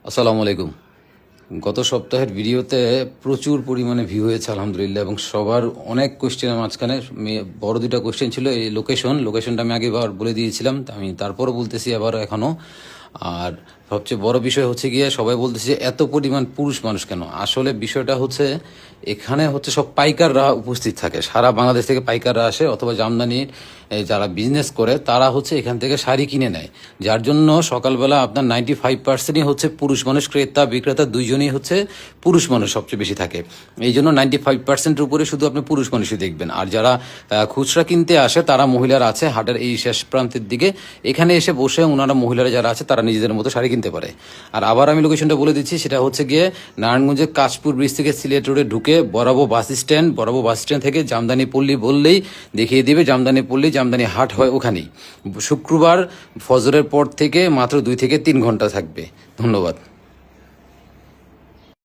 আসসালামু আলাইকুম। গত সপ্তাহের ভিডিওতে প্রচুর পরিমাণে ভিউ হয়েছে আলহামদুলিল্লাহ, এবং সবার অনেক কোয়েশ্চেনের মাঝখানে বড় দুইটা কোয়েশ্চেন ছিল। এই লোকেশনটা আমি আগেবার বলে দিয়েছিলাম, আমি তারপরও বলতেছি আবারও এখনও। আর সবচেয়ে বড় বিষয় হচ্ছে গিয়ে সবাই বলতেছে যে এত পরিমাণ পুরুষ মানুষ কেন। আসলে বিষয়টা হচ্ছে এখানে হচ্ছে সব পাইকাররা উপস্থিত থাকে, সারা বাংলাদেশ থেকে পাইকাররা আসে, অথবা জামদানির যারা বিজনেস করে তারা হচ্ছে এখান থেকে শাড়ি কিনে নেয়, যার জন্য সকালবেলা আপনার 95%ই হচ্ছে পুরুষ মানুষ। ক্রেতা বিক্রেতা দুইজনই হচ্ছে পুরুষ মানুষ সবচেয়ে বেশি থাকে। এই জন্য 95%-এর উপরে শুধু আপনি পুরুষ মানুষই দেখবেন। আর যারা খুচরা কিনতে আসে তারা মহিলারা আছে হাটের এই শেষ প্রান্তের দিকে, এখানে এসে বসে ওনারা মহিলারা যারা আছে তারা নিজেদের মতো শাড়ি কিনতে পারে। আর আবার আমি লোকেশনটা বলে দিচ্ছি, সেটা হচ্ছে গিয়ে নারায়ণগঞ্জের কাশপুর ব্রিজ থেকে সিলেট রোডে ঢুকে বরাবর বাস স্ট্যান্ড থেকে জামদানি পল্লী বললেই দেখিয়ে দিবে জামদানি পল্লী, জামদানি হাট হয় ওখানেই। শুক্রবার ফজরের পর থেকে মাত্র 2 থেকে 3 ঘন্টা থাকবে। ধন্যবাদ।